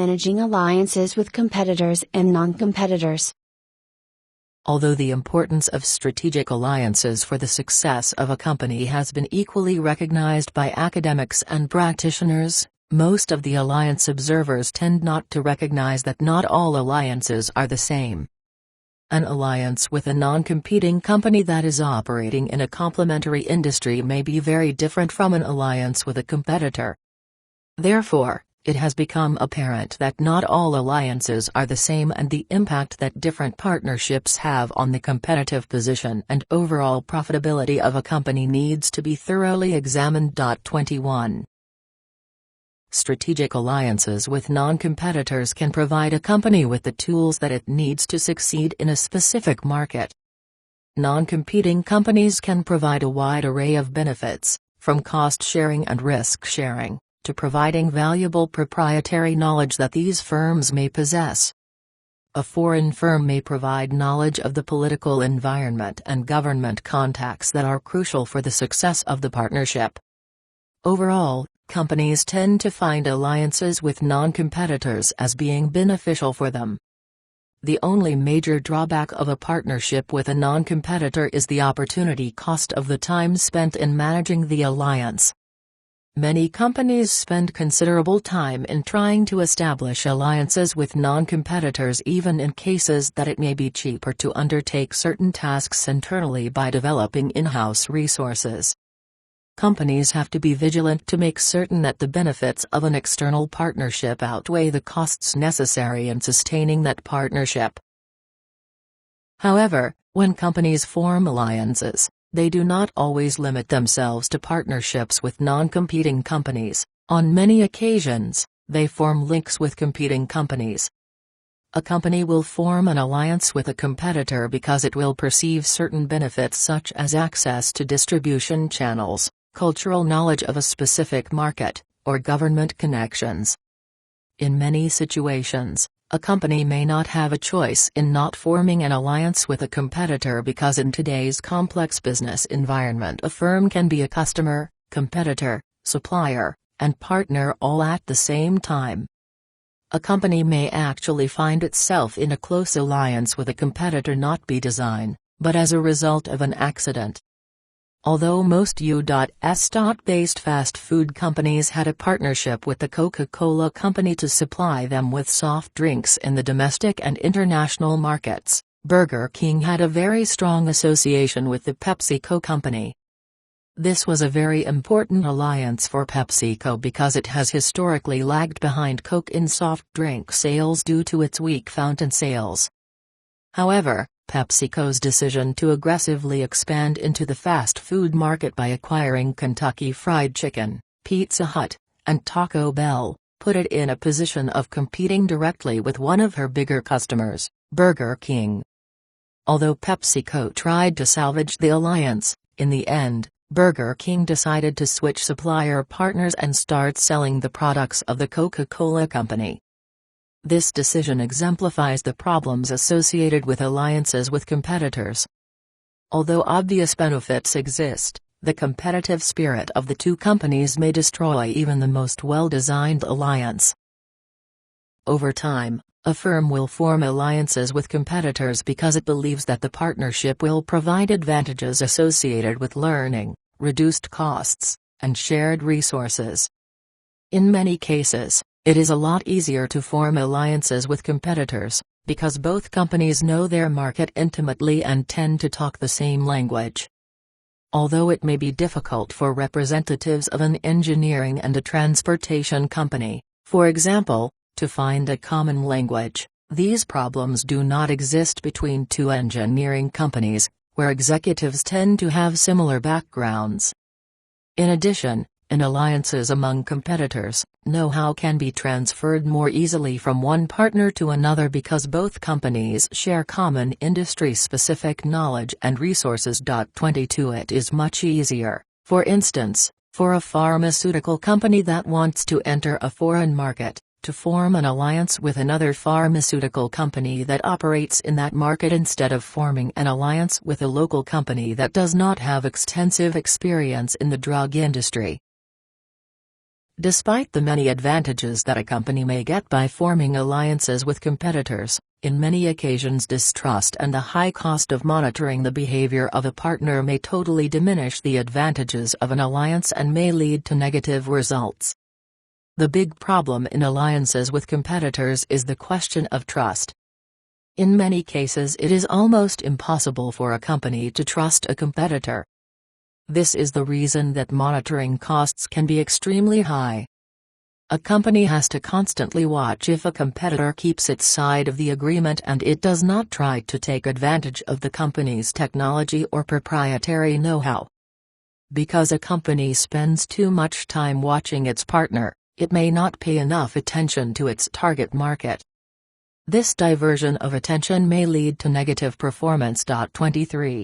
managing alliances with competitors and non-competitors. Although the importance of strategic alliances for the success of a company has been equally recognized by academics and practitioners, most of the alliance observers tend not to recognize that not all alliances are the same. An alliance with a non-competing company that is operating in a complementary industry may be very different from an alliance with a competitor. Therefore, it has become apparent that not all alliances are the same, and the impact that different partnerships have on the competitive position and overall profitability of a company needs to be thoroughly examined. 21. Strategic alliances with non-competitors can provide a company with the tools that it needs to succeed in a specific market. Non-competing companies can provide a wide array of benefits, from cost sharing and risk sharing, to providing valuable proprietary knowledge that these firms may possess. A foreign firm may provide knowledge of the political environment and government contacts that are crucial for the success of the partnership. Overall, companies tend to find alliances with non-competitors as being beneficial for them. The only major drawback of a partnership with a non-competitor is the opportunity cost of the time spent in managing the alliance. Many companies spend considerable time in trying to establish alliances with non-competitors, even in cases that it may be cheaper to undertake certain tasks internally by developing in-house resources. Companies have to be vigilant to make certain that the benefits of an external partnership outweigh the costs necessary in sustaining that partnership. However, when companies form alliances, they do not always limit themselves to partnerships with non-competing companies. On many occasions, they form links with competing companies. A company will form an alliance with a competitor because it will perceive certain benefits such as access to distribution channels, cultural knowledge of a specific market, or government connections. In many situations, a company may not have a choice in not forming an alliance with a competitor because in today's complex business environment a firm can be a customer, competitor, supplier, and partner all at the same time. A company may actually find itself in a close alliance with a competitor not by design, but as a result of an accident. Although most U.S.-based fast food companies had a partnership with the Coca-Cola Company to supply them with soft drinks in the domestic and international markets, Burger King had a very strong association with the PepsiCo Company. This was a very important alliance for PepsiCo because it has historically lagged behind Coke in soft drink sales due to its weak fountain sales. However, PepsiCo's decision to aggressively expand into the fast food market by acquiring Kentucky Fried Chicken, Pizza Hut, and Taco Bell, put it in a position of competing directly with one of her bigger customers, Burger King. Although PepsiCo tried to salvage the alliance, in the end, Burger King decided to switch supplier partners and start selling the products of the Coca-Cola Company. This decision exemplifies the problems associated with alliances with competitors. Although obvious benefits exist, the competitive spirit of the two companies may destroy even the most well-designed alliance. Over time, a firm will form alliances with competitors because it believes that the partnership will provide advantages associated with learning, reduced costs, and shared resources. In many cases, it is a lot easier to form alliances with competitors, because both companies know their market intimately and tend to talk the same language. Although it may be difficult for representatives of an engineering and a transportation company, for example, to find a common language, these problems do not exist between two engineering companies, where executives tend to have similar backgrounds. In addition, in alliances among competitors, know-how can be transferred more easily from one partner to another because both companies share common industry-specific knowledge and resources. 22 It is much easier, for instance, for a pharmaceutical company that wants to enter a foreign market, to form an alliance with another pharmaceutical company that operates in that market instead of forming an alliance with a local company that does not have extensive experience in the drug industry. Despite the many advantages that a company may get by forming alliances with competitors, in many occasions distrust and the high cost of monitoring the behavior of a partner may totally diminish the advantages of an alliance and may lead to negative results. The big problem in alliances with competitors is the question of trust. In many cases it is almost impossible for a company to trust a competitor. This is the reason that monitoring costs can be extremely high. A company has to constantly watch if a competitor keeps its side of the agreement and it does not try to take advantage of the company's technology or proprietary know-how. Because a company spends too much time watching its partner, it may not pay enough attention to its target market. This diversion of attention may lead to negative performance. 23.